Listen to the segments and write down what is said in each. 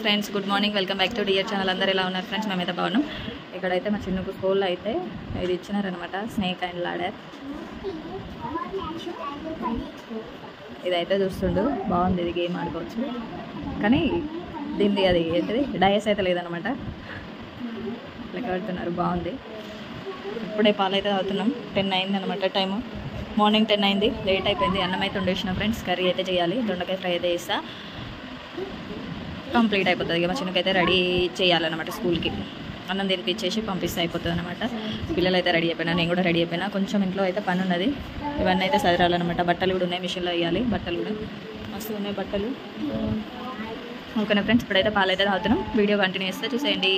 Friends good morning, welcome back to dear channel. అందరూ ఎలా ఉన్నారు ఫ్రెండ్స్? మేమైతే బాగున్నాం. ఇక్కడైతే మా చిన్నకు స్కూల్లో అయితే ఇది ఇచ్చినారనమాట, స్నేక్ అండ్ లాడర్. ఇదైతే చూస్తుండు, బాగుంది. ఇది గేమ్ ఆడుకోవచ్చు, కానీ దీనిది అది ఏంటిది డయస్ అయితే లేదనమాట. లెక్క పెడుతున్నారు, బాగుంది. ఇప్పుడే పాలు అయితే తాగుతున్నాం. 10 అయింది అనమాట టైము. మార్నింగ్ 10 అయింది, లేట్ అయిపోయింది. అన్నం అయితే వండేసిన ఫ్రెండ్స్, కర్రీ అయితే చేయాలి. దొండకాయ ఫ్రై అయితే చేస్తా, కంప్లీట్ అయిపోతుంది. ఇక మా చిన్నకైతే రెడీ చేయాలన్నమాట స్కూల్కి. అన్నం తినిపించేసి పంపిస్తే అయిపోతుంది అనమాట. పిల్లలు అయితే రెడీ అయిపోయినా, నేను కూడా రెడీ అయిపోయినా. కొంచెం ఇంట్లో అయితే పని ఉన్నది, ఇవన్నీ అయితే సదరాలన్నమాట. బట్టలు కూడా ఉన్నాయి, మిషన్లో వేయాలి. బట్టలు కూడా మస్తు ఉన్నాయి బట్టలు. ఓకేనా ఫ్రెండ్స్, ఇప్పుడైతే పాలు అయితే తాగుతున్నాం. వీడియో కంటిన్యూ చేస్తే చూసేయండి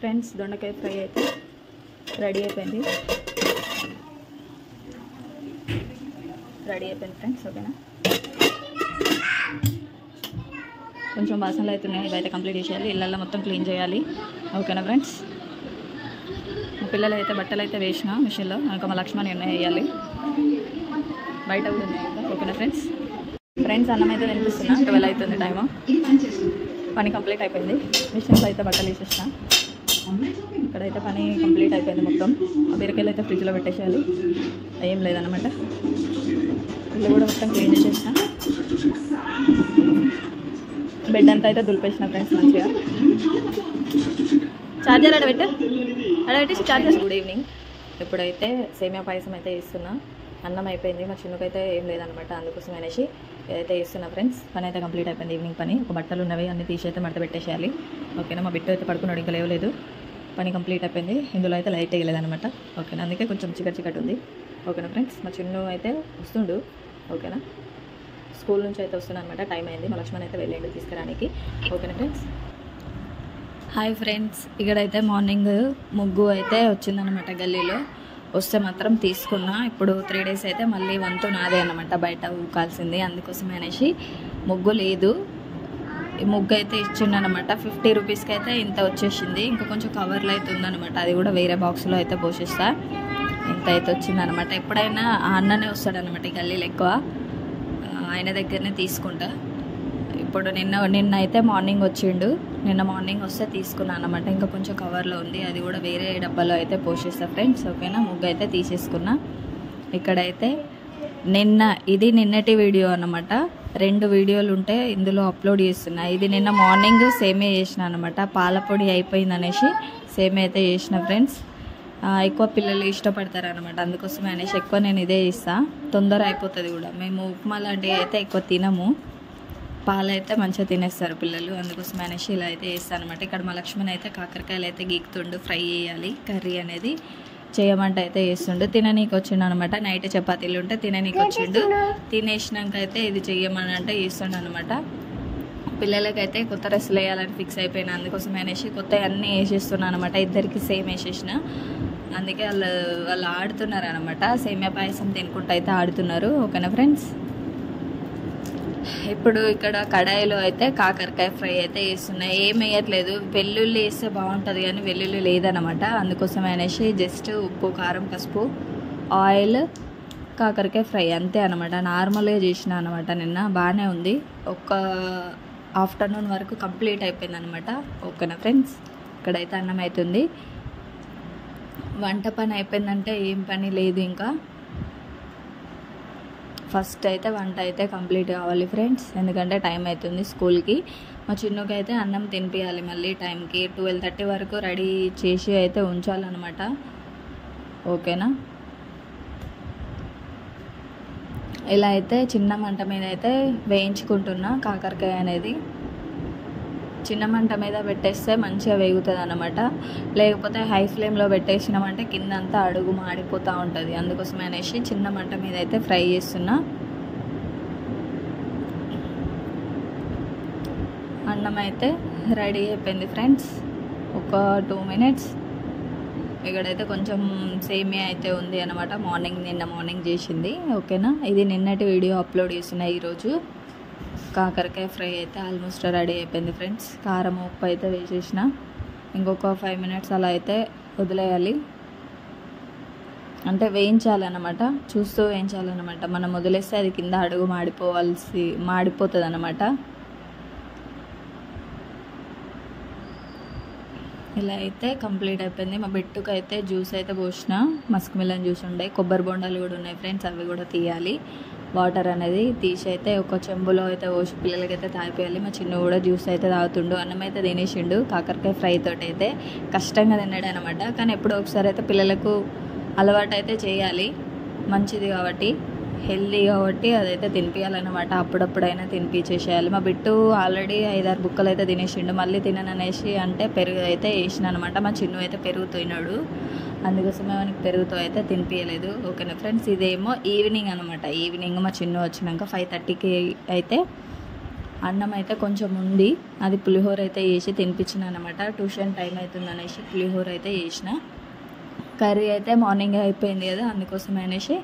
ఫ్రెండ్స్. దొండకాయ ఫ్రై అయితే రెడీ అయిపోయింది ఫ్రెండ్స్. ఓకేనా, కొంచెం వాసనలు అవుతున్నాయి, ఇవైతే కంప్లీట్ చేసేయాలి. ఇళ్ళల్లో మొత్తం క్లీన్ చేయాలి. ఓకేనా ఫ్రెండ్స్, మా పిల్లలు అయితే బట్టలు అయితే వేసిన మిషన్లో. ఇంకా మా లక్ష్మణ్ ఉన్నాయి, వేయాలి. బయట కూడా ఉన్నాయి ఇంకా. ఓకేనా ఫ్రెండ్స్, అన్నం అయితే తినిపిస్తున్నా. 12 అవుతుంది టైము. పని కంప్లీట్ అయిపోయింది. మిషన్లో అయితే బట్టలు వేసేసిన. ఇక్కడైతే పని కంప్లీట్ అయిపోయింది మొత్తం. ఆ బీరకాయలు అయితే ఫ్రిడ్జ్లో పెట్టేసేయాలి, ఏం లేదన్నమాట. ఇల్లు కూడా మొత్తం క్లీన్ చేసేసిన. బెడ్ అంతా అయితే దులిపేసిన ఫ్రెండ్స్ మంచిగా. చార్జర్ అడబెట్టి చార్జర్. Good evening. ఇప్పుడైతే సేమియా పాయసం అయితే వేస్తున్నా. అన్నం అయిపోయింది, మా చిన్నకైతే ఏం లేదనమాట. అందుకోసం అనేసి ఏదైతే వేస్తున్నా ఫ్రెండ్స్. పని అయితే కంప్లీట్ అయిపోయింది. ఈవినింగ్ పని. ఒక బట్టలు ఉన్నవి అన్నీ తీసి అయితే మడత పెట్టేసేయాలి. ఓకేనా, మా బిడ్డ అయితే పడుకున్నాడు, ఇంకా లేవలేదు. పని కంప్లీట్ అయిపోయింది. ఇందులో అయితే లైట్ వేయలేదనమాట. ఓకేనా, అందుకే కొంచెం చికెట్ ఉంది. ఓకేనా ఫ్రెండ్స్, మా చిన్ను అయితే వస్తుండు. ఓకేనా, స్కూల్ నుంచి అయితే వస్తున్నా అనమాట. టైం అయింది. మా లక్ష్మణ్ అయితే వెళ్ళండి తీసుకురానికి. ఓకేనా ఫ్రెండ్స్. హాయ్ ఫ్రెండ్స్, ఇక్కడైతే మార్నింగ్ ముగ్గు అయితే వచ్చిందనమాట. గల్లీలో వస్తే మాత్రం తీసుకున్నా. ఇప్పుడు 3 days అయితే మళ్ళీ వంతు నాదే అనమాట, బయట ఊకాల్సింది. అందుకోసం అనేసి ముగ్గు లేదు. ఈ ముగ్గు అయితే ఇచ్చిండనమాట. 50 రూపీస్కి అయితే ఇంత వచ్చేసింది. ఇంకా కొంచెం కవర్లో అయితే ఉందనమాట, అది కూడా వేరే బాక్స్లో అయితే పోషిస్తా. ఇంత అయితే వచ్చిందనమాట. ఎప్పుడైనా ఆ అన్ననే వస్తాడనమాట ఈ గల్లీలో ఎక్కువ, ఆయన దగ్గరనే తీసుకుంటా. ఇప్పుడు నిన్న అయితే మార్నింగ్ వచ్చిండు. నిన్న మార్నింగ్ వస్తే తీసుకున్నాను అనమాట. ఇంకా కొంచెం కవర్లో ఉంది, అది కూడా వేరే డబ్బాలో అయితే పోషిస్తా ఫ్రెండ్స్. ఓకేనా, ముగ్గు అయితే తీసేసుకున్నా. ఇక్కడైతే ఇది నిన్నటి వీడియో అన్నమాట. 2 వీడియోలు ఉంటే ఇందులో అప్లోడ్ చేస్తున్నా. ఇది నిన్న మార్నింగ్ సేమే చేసిన అనమాట. పాలపొడి అయిపోయింది అనేసి సేమే అయితే చేసిన ఫ్రెండ్స్. ఎక్కువ పిల్లలు ఇష్టపడతారు అనమాట, అందుకోసమే అనేసి ఎక్కువ నేను ఇదే ఇస్తాను. తొందర అయిపోతుంది కూడా. మేము ఉప్మా లాంటివి అయితే ఎక్కువ తినము, పాలు అయితే మంచిగా తినేస్తారు పిల్లలు. అందుకోసం అనేసి ఇలా అయితే వేస్తాను అనమాట. ఇక్కడ మా లక్ష్మణ్ అయితే కాకరకాయలు అయితే గీకుతుండు. ఫ్రై చేయాలి, కర్రీ అనేది చేయమంటే అయితే వేస్తుండు. తిననీకి వచ్చిండు అనమాట. నైట్ చపాతీలు ఉంటే తిననీకి వచ్చిండు. తినేసినాక అయితే ఇది చెయ్యమని అంటే వేస్తుండు అనమాట. పిల్లలకైతే కొత్త డ్రెస్సులు వేయాలని ఫిక్స్ అయిపోయినా. అందుకోసం అనేసి కొత్త అన్నీ వేసేస్తున్నాను అనమాట. ఇద్దరికి సేమ్ వేసేసిన. అందుకే వాళ్ళు ఆడుతున్నారు అనమాట. సేమియా పాయసం తినుకుంటూ అయితే ఆడుతున్నారు. ఓకేనా ఫ్రెండ్స్, ఇప్పుడు ఇక్కడ కడాయిలో అయితే కాకరకాయ ఫ్రై అయితే వేస్తున్నాయి. ఏం వేయట్లేదు. వెల్లుల్లి వేస్తే బాగుంటుంది కానీ వెల్లుల్లి లేదనమాట. అందుకోసం అనేసి జస్ట్ ఉప్పు, కారం, పసుపు, ఆయిల్, కాకరకాయ ఫ్రై అంతే అనమాట. నార్మల్గా చేసిన అనమాట. నిన్న బాగానే ఉంది. ఒక ఆఫ్టర్నూన్ వరకు కంప్లీట్ అయిపోయింది అనమాట. ఓకేనా ఫ్రెండ్స్, ఇక్కడైతే అన్నం అవుతుంది. వంట పని అయిపోయిందంటే ఏం పని లేదు ఇంకా. ఫస్ట్ అయితే వంట అయితే కంప్లీట్ కావాలి ఫ్రెండ్స్, ఎందుకంటే టైం అవుతుంది స్కూల్కి. మా చిన్నకి అయితే అన్నం తినిపించాలి మళ్ళీ టైంకి. 12:30 వరకు రెడీ చేసి అయితే ఉంచాలన్నమాట. ఓకేనా, ఇలా అయితే చిన్న మంట మీద అయితే వేయించుకుంటున్నా. కాకరకాయ అనేది చిన్న మంట మీద పెట్టేస్తే మంచిగా వేగుతుంది అన్నమాట. లేకపోతే హై ఫ్లేమ్లో పెట్టేసినామంటే కింద అంతా అడుగు మాడిపోతూ ఉంటుంది. అందుకోసం అనేసి చిన్న మంట మీద అయితే ఫ్రై చేస్తున్నా. అన్నం అయితే రెడీ అయిపోయింది ఫ్రెండ్స్. ఒక 2 minutes. ఇక్కడైతే కొంచెం సేమియా అయితే ఉంది అనమాట. నిన్న మార్నింగ్ చేసింది. ఓకేనా, ఇది నిన్నటి వీడియో అప్లోడ్ చేస్తున్నా ఈరోజు. కాకరకాయ ఫ్రై అయితే ఆల్మోస్ట్ రెడీ అయిపోయింది ఫ్రెండ్స్. కారం, ఉప్పు అయితే వేసేసిన. ఇంకొక 5 minutes అలా అయితే వదిలేయాలి. అంటే వేయించాలన్నమాట, చూస్తూ వేయించాలన్నమాట. మనం వదిలేస్తే అది కింద అడుగు మాడిపోతుంది అన్నమాట. ఇలా అయితే కంప్లీట్ అయిపోయింది. మా బిట్టుకు అయితే జ్యూస్ అయితే పోసిన, మస్క్ మిలన్ జ్యూస్ ఉండే, కొబ్బరి బొండాలు కూడా ఉన్నాయి ఫ్రెండ్స్, అవి కూడా తీయాలి. వాటర్ అనేది తీసి అయితే ఒక చెంబులో అయితే పోసి పిల్లలకైతే తాగిపోయాలి. మా చిన్న కూడా జ్యూస్ అయితే తాగుతుండు. అన్నం అయితే తినేసిండు. కాకరకాయ ఫ్రై తోటి అయితే కష్టంగా తిన్నాడు అనమాట. కానీ ఎప్పుడో ఒకసారి అయితే పిల్లలకు అలవాటు అయితే చేయాలి, మంచిది కాబట్టి, హెల్దీ కాబట్టి అదైతే తినిపించాలన్నమాట. అప్పుడప్పుడైనా తినిపించేసేయాలి. మా బిట్టు ఆల్రెడీ 5-6 బుక్కలు అయితే తినేసిండు. మళ్ళీ తినననేసి అంటే పెరుగు అయితే వేసిన అనమాట. మా చిన్ను అయితే పెరుగు తిన్నాడు, అందుకోసమే మనకి పెరుగుతో అయితే తినిపించలేదు. ఓకేనా ఫ్రెండ్స్, ఇదేమో ఈవినింగ్ అనమాట. ఈవినింగ్ మా చిన్ను వచ్చినాక 5:30కి అయితే అన్నం అయితే కొంచెం ఉంది, అది పులిహోర అయితే వేసి తినిపించిన అనమాట. ట్యూషన్ టైం అవుతుంది అనేసి పులిహోర అయితే వేసిన. కర్రీ అయితే మార్నింగ్ అయిపోయింది కదా, అందుకోసం అనేసి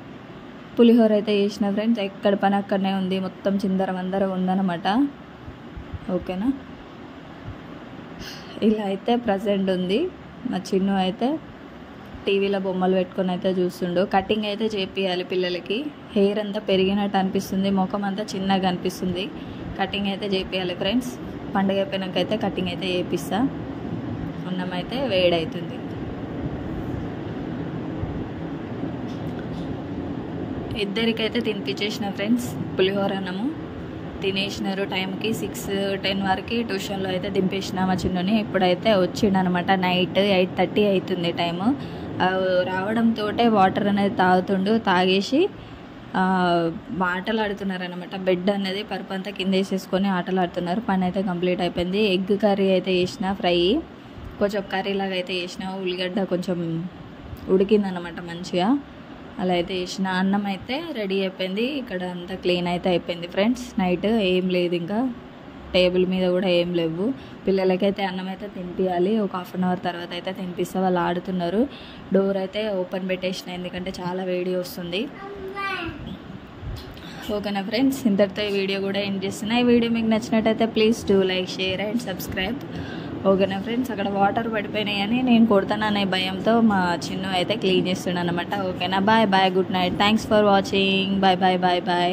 పులిహోర అయితే వేసిన ఫ్రెండ్స్. ఎక్కడ పని అక్కడనే ఉంది, మొత్తం చిందరవందర ఉందన్నమాట. ఓకేనా, ఇలా అయితే ప్రజెంట్ ఉంది. మా చిన్ను అయితే టీవీలో బొమ్మలు పెట్టుకొని అయితే చూస్తుండు. కటింగ్ అయితే చేపియాలి పిల్లలకి. హెయిర్ అంతా పెరిగినట్టు అనిపిస్తుంది, ముఖం అంతా చిన్నగా అనిపిస్తుంది. కటింగ్ అయితే చేపియాలి ఫ్రెండ్స్. పండుగ అయిపోయినాక అయితే కటింగ్ అయితే చేపిస్తా. అన్నం అయితే వేడవుతుంది. ఇద్దరికైతే తినిపించేసిన ఫ్రెండ్స్. పులిహోర అన్నము తినేసినారు. టైంకి 6-10 వరకు ట్యూషన్లో అయితే దింపేసిన మా చిన్నని. ఇప్పుడైతే వచ్చిండనమాట. నైట్ 8:30 అవుతుంది టైము. రావడంతో వాటర్ అనేది తాగుతుండు. తాగేసి ఆటలు ఆడుతున్నారు అనమాట. బెడ్ అనేది పరుపు అంతా కింద వేసేసుకొని ఆటలు ఆడుతున్నారు. పని అయితే కంప్లీట్ అయిపోయింది. ఎగ్ కర్రీ అయితే చేసిన, ఫ్రై కొంచెం కర్రీ లాగా అయితే చేసిన. ఉల్లిగడ్డ కొంచెం ఉడికిందనమాట మంచిగా, అలా అయితే చేసిన. అన్నం అయితే రెడీ అయిపోయింది. ఇక్కడ అంతా క్లీన్ అయితే అయిపోయింది ఫ్రెండ్స్. నైట్ ఏం లేదు, ఇంకా టేబుల్ మీద కూడా ఏం లేవు. పిల్లలకైతే అన్నం అయితే తినిపించాలి. ఒక 1/2 అవర్ తర్వాత అయితే తినిపిస్తే వాళ్ళు ఆడుతున్నారు. డోర్ అయితే ఓపెన్ పెట్టేసిన, ఎందుకంటే చాలా వేడి వస్తుంది. ఓకేనా ఫ్రెండ్స్, ఇంతటితో ఈ వీడియో కూడా ఎండ్ చేస్తున్నా. ఈ వీడియో మీకు నచ్చినట్టయితే please do like, share and subscribe. ఓకేనా ఫ్రెండ్స్, అక్కడ వాటర్ పడిపోయినాయని నేను కొడతాననే భయంతో మా చిన్ను అయితే క్లీన్ చేస్తున్నాను అనమాట. ఓకేనా, bye bye, good night, thanks for watching, bye bye bye bye.